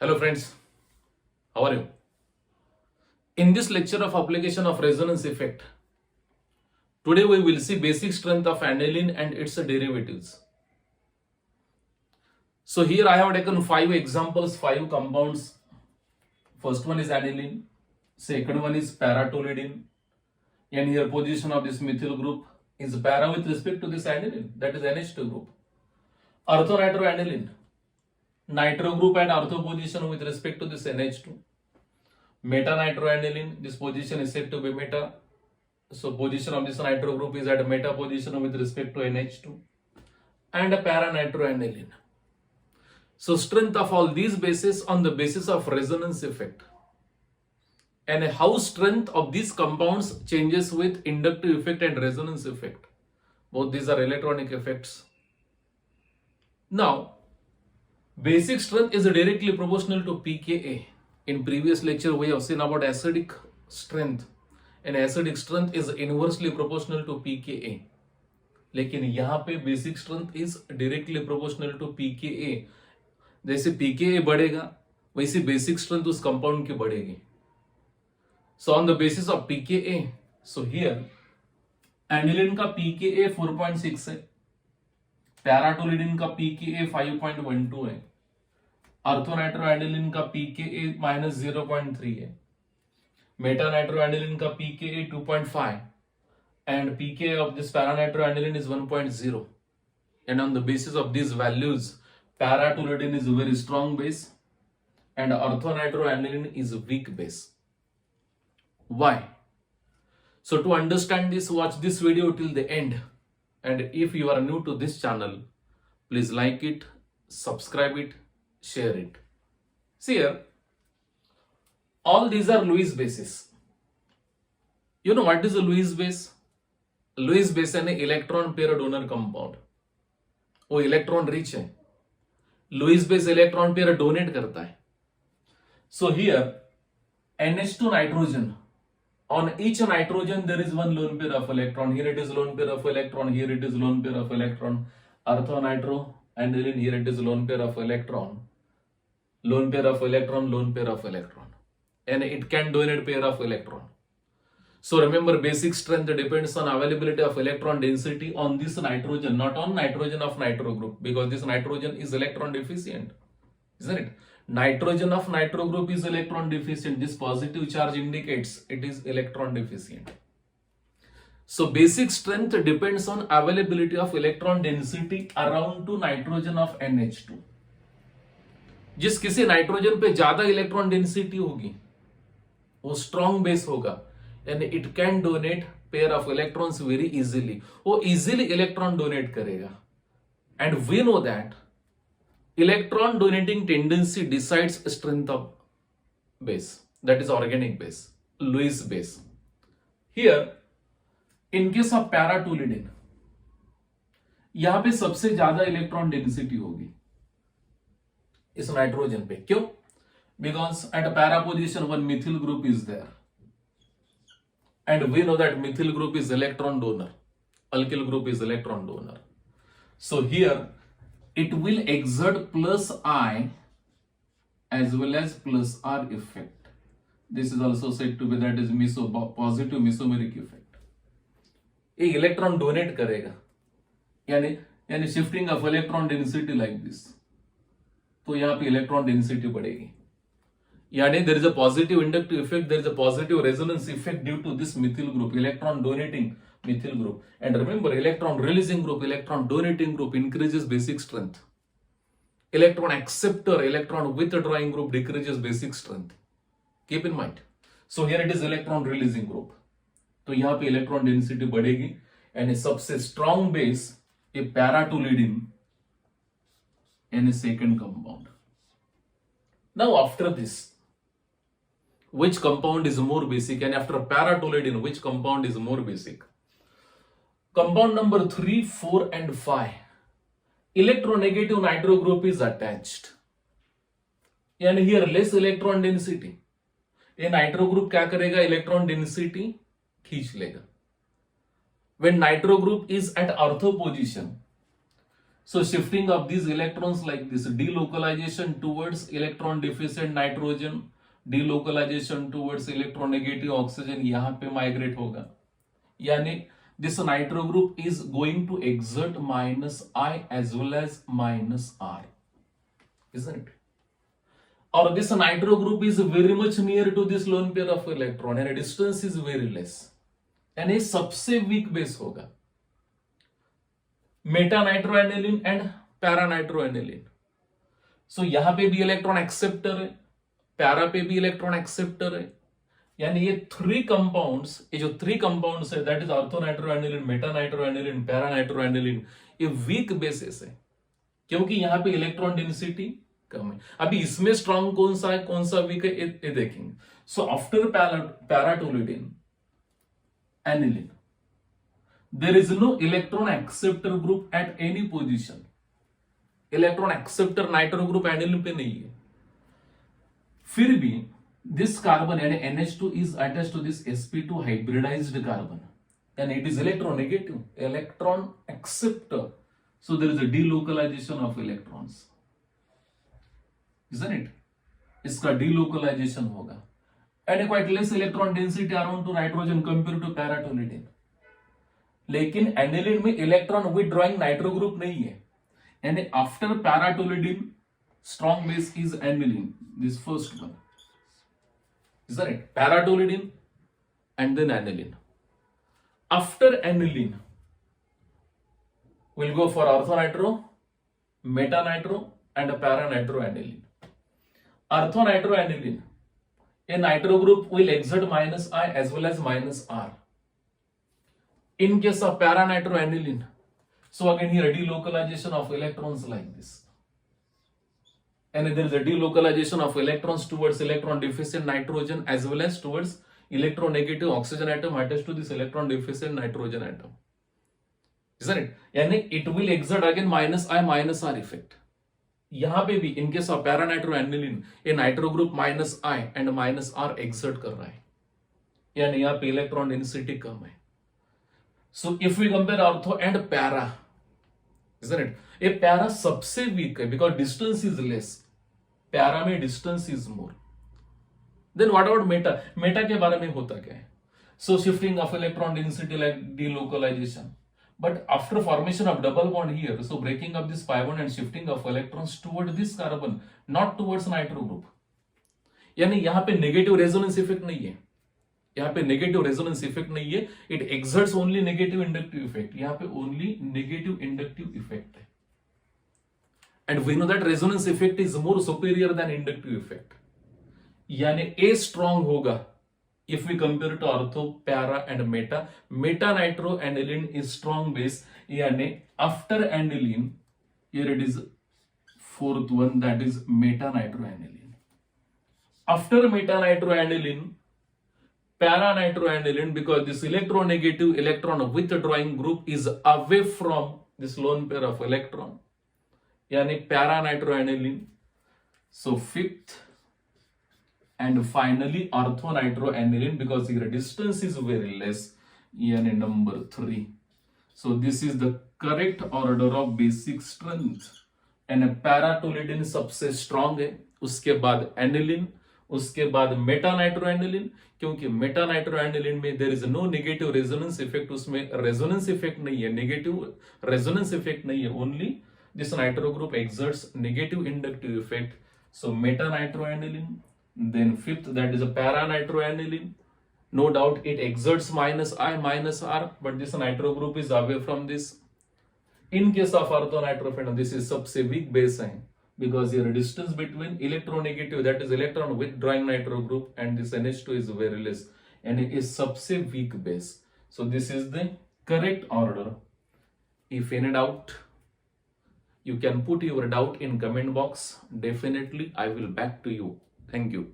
Hello friends, how are you? In this lecture of application of resonance effect, today we will see basic strength of aniline and its derivatives. So here I have taken 5 examples, 5 compounds. First one is aniline, second one is para-toluidine, and here position of this methyl group is para with respect to this aniline, that is NH2 group. Orthonitroaniline, nitro group and ortho position with respect to this NH2. Meta-nitroaniline, this position is said to be meta. So position of this nitro group is at meta position with respect to NH2. And a para-nitroaniline. So strength of all these bases on the basis of resonance effect. And how strength of these compounds changes with inductive effect and resonance effect. Both these are electronic effects. Now, basic strength is directly proportional to pKa. In previous lecture, we have seen about acidic strength. And acidic strength is inversely proportional to pKa. लेकिन यहाँ पे basic strength is directly proportional to pKa. जैसे pKa बढ़ेगा, वैसे basic strength उस compound की बढ़ेगी. So on the basis of pKa, so here aniline का pKa 4.6 है, para-toluidine का pKa 5.12 है, orthonitroaniline का pKa -0.3 है, meta-nitroaniline का pKa 2.5 and pKa of this para-nitroaniline is 1.0. And on the basis of these values, para-toluidine is a very strong base and orthonitroaniline is a weak base. Why? So to understand this, watch this video till the end. And if you are new to this channel, please like it, subscribe it, share it. See here, all these are Lewis bases. You know what is a Lewis base? Lewis base है electron pair donor compound. वो electron rich है. Lewis base electron pair donate करता है. So here NH2 nitrogen. On each nitrogen there is one lone pair of electron. Here it is lone pair of electron. Here it is lone pair of electron. Orthonitroaniline, here it is lone pair of electron. Lone pair of electron, lone pair of electron. And it can donate pair of electron. So remember, basic strength depends on availability of electron density on this nitrogen, not on nitrogen of nitro group, because this nitrogen is electron deficient, isn't it? Nitrogen of nitro group is electron deficient. This positive charge indicates it is electron deficient. So basic strength depends on availability of electron density around to nitrogen of NH2. जिस किसी nitrogen पे ज्यादा electron density होगी वो strong base होगा and it can donate pair of electrons very easily. वो easily electron donate करेगा. And we know that electron donating tendency decides strength of base, that is organic base, Lewis base. Here in case of para-toluidine, यहाँ पे सबसे ज्यादा electron density होगी इस nitrogen पे. क्यों? Because at para position one methyl group is there. And we know that methyl group is electron donor, alkyl group is electron donor. So here it will exert plus I as well as plus R effect. This is also said to be that is positive mesomeric effect. ये electron donate करेगा, यानी shifting of electron density like this. तो यहाँ पे electron density बढ़ेगी. यानी there is a positive inductive effect, there is a positive resonance effect due to this methyl group, electron donating methyl group. And remember, electron releasing group, electron donating group increases basic strength. Electron acceptor, electron withdrawing group decreases basic strength. Keep in mind. So here it is electron releasing group. तो यहाँ पे electron density बढ़ेगी and a सबसे strong base, a para-toluidine and a second compound. Now after this, which compound is more basic, and after para-toluidine, which compound is more basic? Compound number 3, 4 and 5. Electronegative nitro group is attached. And here less electron density. ये nitro group क्या करेगा? Electron density खींच लेगा. When nitro group is at ortho position, So shifting of these electrons like this, delocalization towards electron deficient nitrogen, delocalization towards electronegative oxygen यहाँ पे migrate होगा. यानी this nitro group is going to exert minus I as well as minus R, isn't it? Or this nitro group is very much near to this lone pair of electron and distance is very less, and ये सबसे weak base होगा. Meta nitroaniline and para nitroaniline. So यहां पे भी electron acceptor है, para पे भी electron acceptor है. यानी ये थ्री कंपाउंड्स, ये जो थ्री कंपाउंड्स है दैट इज ऑर्थोनाइट्रोएनिलीन, मेटा नाइट्रोएनिलीन, पैरा नाइट्रोएनिलीन, ये वीक बेसिस है क्योंकि यहां पे इलेक्ट्रॉन डेंसिटी कम है. अभी इसमें स्ट्रॉन्ग कौन सा है, कौन सा वीक है, ये देखेंगे. So after paratoluidine aniline, there is no electron acceptor group at any position. Electron acceptor nitro group aniline पे नहीं है. फिर भी दिस कार्बन यानी NH2 is attached to this sp2 hybridized carbon and it is electronegative, electron acceptor. So there is a delocalization of electrons, isn't it? इसका delocalization होगा and quite less electron density around to nitrogen compared to paratolidine. लेकिन aniline में electron withdrawing nitro group नहीं है. यानी after paratoluidine strong base is aniline, this first one, isn't it? Paratolidine and then aniline. After aniline we'll go for orthonitro, metanitro and paranitro-aniline. Orthonitro-aniline, a nitro group will exert minus I as well as minus R. In case of paranitro-aniline, so again here delocalization of electrons like this, and there is a delocalization of electrons towards electron deficient nitrogen as well as towards electronegative oxygen atom attached to this electron deficient nitrogen atom, isn't it? यानी it will exert again minus I minus R effect. यहां पे भी in case of paranitro-aniline a nitro group minus I and minus R exert कर रहा है, यानी यहाँ पे इलेक्ट्रॉन डेंसिटी कम है. So if we compare ortho and para, isn't it? A para सबसे weak है because distance is less. Para में distance is more. Then what about meta? Meta के बारे में होता क्या है? So shifting of electron density like delocalization. But after formation of double bond here, so breaking up this pi bond and shifting of electrons toward this carbon, not towards nitro group. यानी यहाँ पे negative resonance effect नहीं है. यहाँ पे negative resonance effect नहीं है. It exerts only negative inductive effect. यहाँ पे ओनली नेगेटिव इंडक्टिव इफेक्ट है. And we know that resonance effect is more superior than inductive effect. यानी ए स्ट्रॉन्ग होगा if we compare to ortho, para and meta. Meta nitro aniline is strong base. यानी after aniline here it is fourth one, that is meta nitro aniline. After meta nitro aniline paranitro-aniline, because this electronegative electron withdrawing group is away from this lone pair of electron, yani paranitro-aniline. So fifth and finally orthonitro-aniline, because here distance is very less, yani number 3. So this is the correct order of basic strength. And paratolidine सबसे strong है, उसके बाद aniline, उसके बाद मेटानाइट्रोएनिलीन, क्योंकि metanitroaniline में there is no negative resonance effect. उसमें resonance effect नहीं है, नेगेटिव रेजोनेंस इफेक्ट नहीं है, only this nitro group exerts negative inductive effect. So metanitroaniline. Then fifth that is a paranitroaniline. No doubt it exerts minus I minus R, but this nitro group is away from this. In case of orthonitrophenol, this is सबसे weak base है, because your distance between electronegative, that is electron withdrawing nitro group, and this NH2 is very less, and it is सबसे weak base. So this is the correct order. If any doubt, you can put your doubt in comment box. Definitely I will back to you. Thank you.